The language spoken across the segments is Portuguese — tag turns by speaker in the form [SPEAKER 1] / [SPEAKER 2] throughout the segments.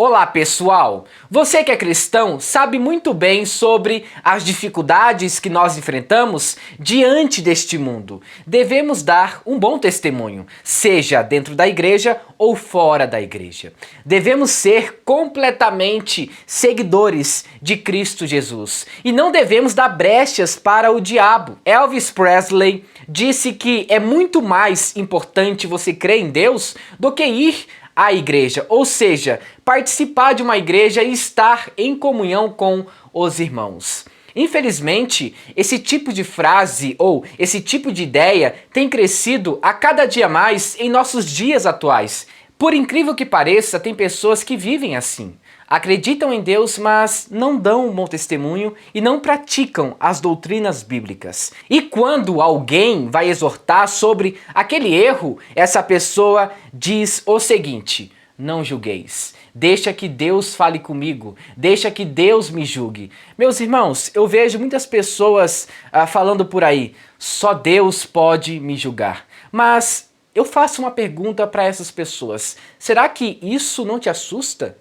[SPEAKER 1] Olá pessoal! Você que é cristão sabe muito bem sobre as dificuldades que nós enfrentamos diante deste mundo. Devemos dar um bom testemunho, seja dentro da igreja ou fora da igreja. Devemos ser completamente seguidores de Cristo Jesus e não devemos dar brechas para o diabo. Elvis Presley disse que é muito mais importante você crer em Deus do que ir à igreja, ou seja, participar de uma igreja e estar em comunhão com os irmãos. Infelizmente, esse tipo de frase ou esse tipo de ideia tem crescido a cada dia mais em nossos dias atuais. Por incrível que pareça, tem pessoas que vivem assim. Acreditam em Deus, mas não dão um bom testemunho e não praticam as doutrinas bíblicas. E quando alguém vai exortar sobre aquele erro, essa pessoa diz o seguinte: não julgueis. Deixa que Deus fale comigo, deixa que Deus me julgue. Meus irmãos, eu vejo muitas pessoas falando por aí, só Deus pode me julgar. Mas eu faço uma pergunta para essas pessoas, será que isso não te assusta?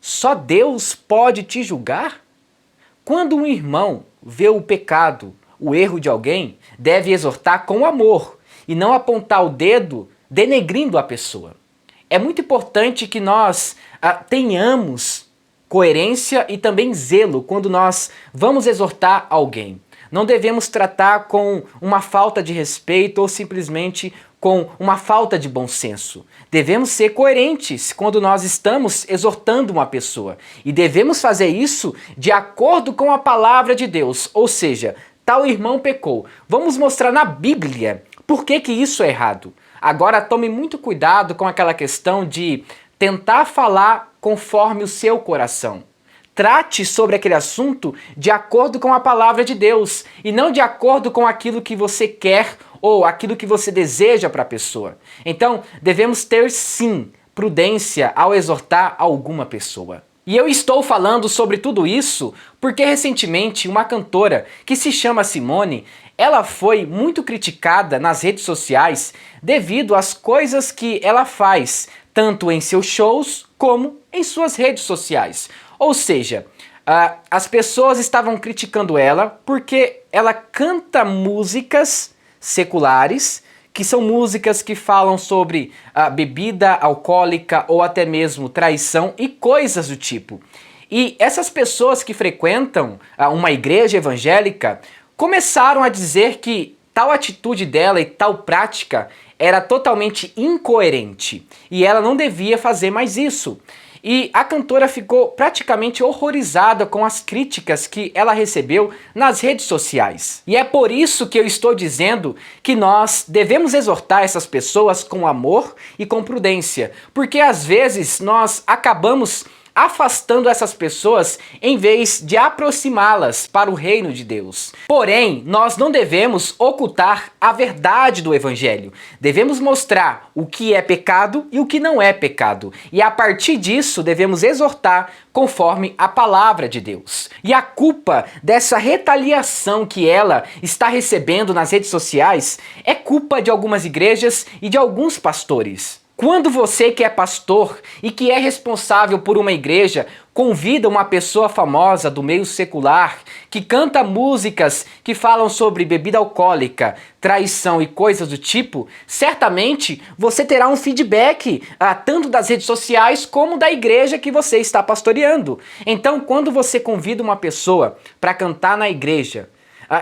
[SPEAKER 1] Só Deus pode te julgar? Quando um irmão vê o pecado, o erro de alguém, deve exortar com amor e não apontar o dedo denegrindo a pessoa. É muito importante que nós tenhamos coerência e também zelo quando nós vamos exortar alguém. Não devemos tratar com uma falta de respeito ou simplesmente com uma falta de bom senso. Devemos ser coerentes quando nós estamos exortando uma pessoa. E devemos fazer isso de acordo com a palavra de Deus. Ou seja, tal irmão pecou. Vamos mostrar na Bíblia por que isso é errado. Agora tome muito cuidado com aquela questão de tentar falar conforme o seu coração. Trate sobre aquele assunto de acordo com a palavra de Deus e não de acordo com aquilo que você quer ou aquilo que você deseja para a pessoa. Então, devemos ter sim prudência ao exortar alguma pessoa. E eu estou falando sobre tudo isso porque recentemente uma cantora que se chama Simone, ela foi muito criticada nas redes sociais devido às coisas que ela faz, tanto em seus shows como em suas redes sociais. Ou seja, as pessoas estavam criticando ela porque ela canta músicas seculares, que são músicas que falam sobre bebida alcoólica ou até mesmo traição e coisas do tipo. E essas pessoas que frequentam uma igreja evangélica começaram a dizer que tal atitude dela e tal prática era totalmente incoerente e ela não devia fazer mais isso. E a cantora ficou praticamente horrorizada com as críticas que ela recebeu nas redes sociais. E é por isso que eu estou dizendo que nós devemos exortar essas pessoas com amor e com prudência, porque às vezes nós acabamos afastando essas pessoas em vez de aproximá-las para o reino de Deus. Porém, nós não devemos ocultar a verdade do evangelho. Devemos mostrar o que é pecado e o que não é pecado. E a partir disso, devemos exortar conforme a palavra de Deus. E a culpa dessa retaliação que ela está recebendo nas redes sociais é culpa de algumas igrejas e de alguns pastores. Quando você que é pastor e que é responsável por uma igreja convida uma pessoa famosa do meio secular que canta músicas que falam sobre bebida alcoólica, traição e coisas do tipo, certamente você terá um feedback tanto das redes sociais como da igreja que você está pastoreando. Então, quando você convida uma pessoa para cantar na igreja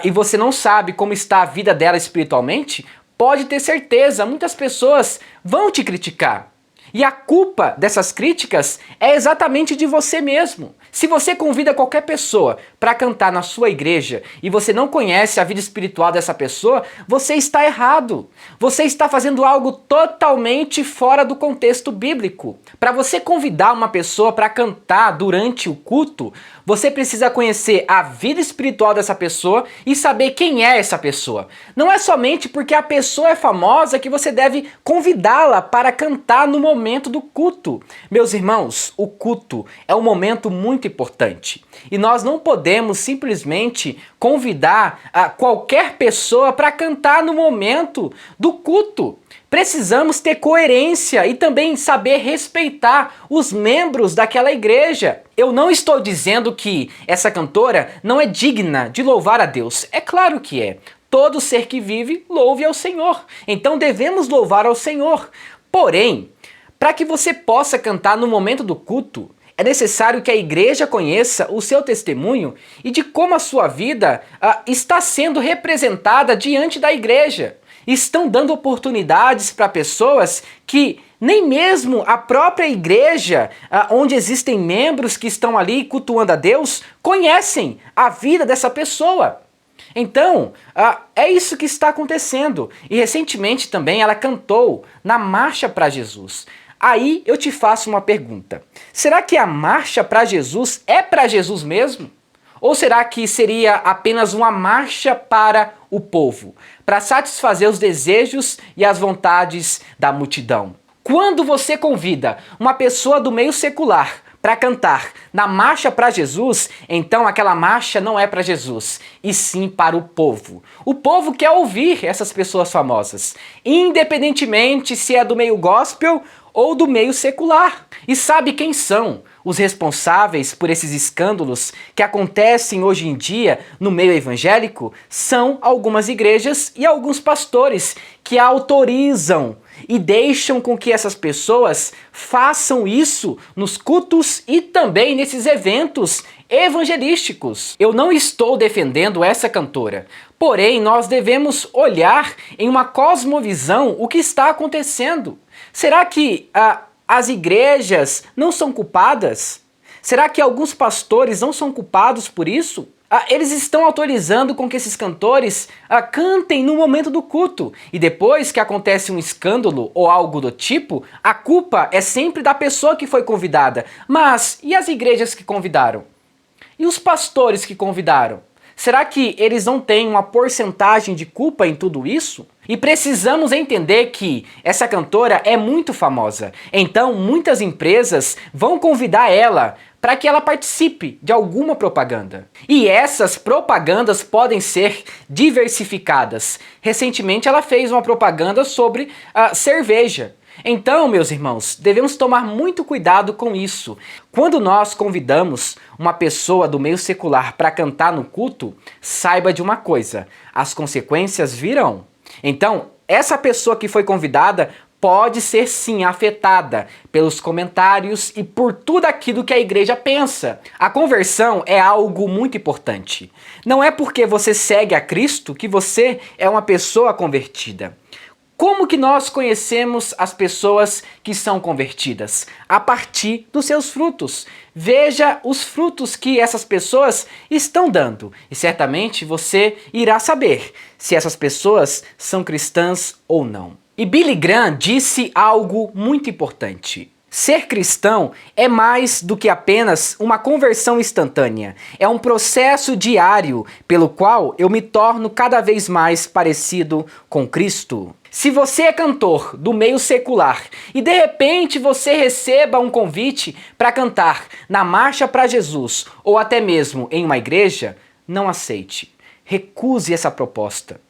[SPEAKER 1] e você não sabe como está a vida dela espiritualmente, pode ter certeza, muitas pessoas vão te criticar. E a culpa dessas críticas é exatamente de você mesmo. Se você convida qualquer pessoa para cantar na sua igreja e você não conhece a vida espiritual dessa pessoa, você está errado. Você está fazendo algo totalmente fora do contexto bíblico. Para você convidar uma pessoa para cantar durante o culto, você precisa conhecer a vida espiritual dessa pessoa e saber quem é essa pessoa. Não é somente porque a pessoa é famosa que você deve convidá-la para cantar no momento momento do culto. Meus irmãos, o culto é um momento muito importante e nós não podemos simplesmente convidar qualquer pessoa para cantar no momento do culto. Precisamos ter coerência e também saber respeitar os membros daquela igreja. Eu não estou dizendo que essa cantora não é digna de louvar a Deus. É claro que é. Todo ser que vive, louve ao Senhor. Então devemos louvar ao Senhor. Porém, para que você possa cantar no momento do culto, é necessário que a igreja conheça o seu testemunho e de como a sua vida está sendo representada diante da igreja. Estão dando oportunidades para pessoas que nem mesmo a própria igreja, onde existem membros que estão ali cultuando a Deus, conhecem a vida dessa pessoa. Então, é isso que está acontecendo. E recentemente também ela cantou na Marcha para Jesus. Aí eu te faço uma pergunta. Será que a Marcha para Jesus é para Jesus mesmo? Ou será que seria apenas uma marcha para o povo, para satisfazer os desejos e as vontades da multidão? Quando você convida uma pessoa do meio secular para cantar na Marcha para Jesus, então aquela marcha não é para Jesus, e sim para o povo. O povo quer ouvir essas pessoas famosas, independentemente se é do meio gospel ou do meio secular. E sabe quem são os responsáveis por esses escândalos que acontecem hoje em dia no meio evangélico? São algumas igrejas e alguns pastores que autorizam e deixam com que essas pessoas façam isso nos cultos e também nesses eventos evangelísticos. Eu não estou defendendo essa cantora, porém nós devemos olhar em uma cosmovisão o que está acontecendo. Será que as igrejas não são culpadas? Será que alguns pastores não são culpados por isso? Eles estão autorizando com que esses cantores cantem no momento do culto. E depois que acontece um escândalo ou algo do tipo, a culpa é sempre da pessoa que foi convidada. Mas e as igrejas que convidaram? E os pastores que convidaram? Será que eles não têm uma porcentagem de culpa em tudo isso? E precisamos entender que essa cantora é muito famosa. Então muitas empresas vão convidar ela para que ela participe de alguma propaganda. E essas propagandas podem ser diversificadas. Recentemente ela fez uma propaganda sobre cerveja. Então, meus irmãos, devemos tomar muito cuidado com isso. Quando nós convidamos uma pessoa do meio secular para cantar no culto, saiba de uma coisa: as consequências virão. Então, essa pessoa que foi convidada pode ser sim afetada pelos comentários e por tudo aquilo que a igreja pensa. A conversão é algo muito importante. Não é porque você segue a Cristo que você é uma pessoa convertida. Como que nós conhecemos as pessoas que são convertidas? A partir dos seus frutos. Veja os frutos que essas pessoas estão dando e certamente você irá saber se essas pessoas são cristãs ou não. E Billy Graham disse algo muito importante. Ser cristão é mais do que apenas uma conversão instantânea. É um processo diário pelo qual eu me torno cada vez mais parecido com Cristo. Se você é cantor do meio secular e de repente você receba um convite para cantar na Marcha para Jesus ou até mesmo em uma igreja, não aceite. Recuse essa proposta.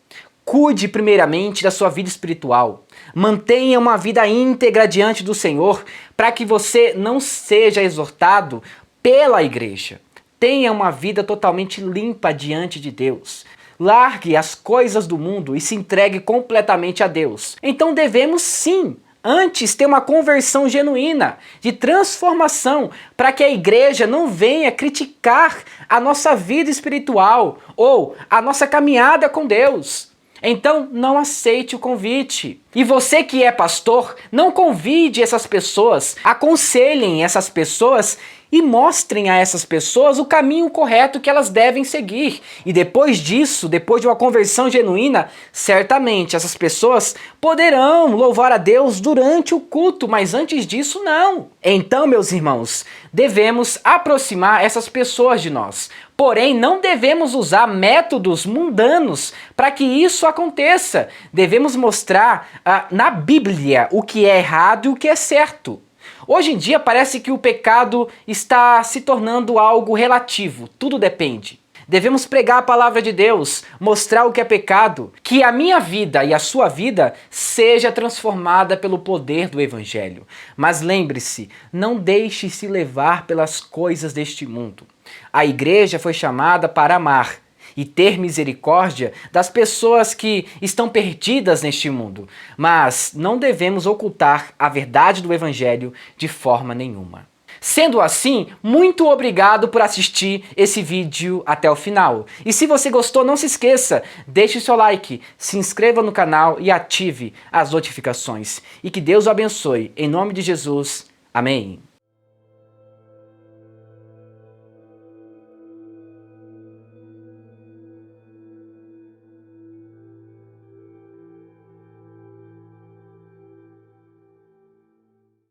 [SPEAKER 1] Cuide primeiramente da sua vida espiritual. Mantenha uma vida íntegra diante do Senhor para que você não seja exortado pela igreja. Tenha uma vida totalmente limpa diante de Deus. Largue as coisas do mundo e se entregue completamente a Deus. Então devemos sim, antes ter uma conversão genuína, de transformação, para que a igreja não venha criticar a nossa vida espiritual ou a nossa caminhada com Deus. Então não aceite o convite. E você que é pastor, não convide essas pessoas, aconselhem essas pessoas e mostrem a essas pessoas o caminho correto que elas devem seguir. E depois disso, depois de uma conversão genuína, certamente essas pessoas poderão louvar a Deus durante o culto, mas antes disso não. Então, meus irmãos, devemos aproximar essas pessoas de nós. Porém, não devemos usar métodos mundanos para que isso aconteça. Devemos mostrar na Bíblia o que é errado e o que é certo. Hoje em dia parece que o pecado está se tornando algo relativo, tudo depende. Devemos pregar a palavra de Deus, mostrar o que é pecado, que a minha vida e a sua vida seja transformada pelo poder do Evangelho. Mas lembre-se, não deixe se levar pelas coisas deste mundo. A igreja foi chamada para amar e ter misericórdia das pessoas que estão perdidas neste mundo, mas não devemos ocultar a verdade do Evangelho de forma nenhuma. Sendo assim, muito obrigado por assistir esse vídeo até o final. E se você gostou, não se esqueça, deixe seu like, se inscreva no canal e ative as notificações. E que Deus o abençoe. Em nome de Jesus, amém.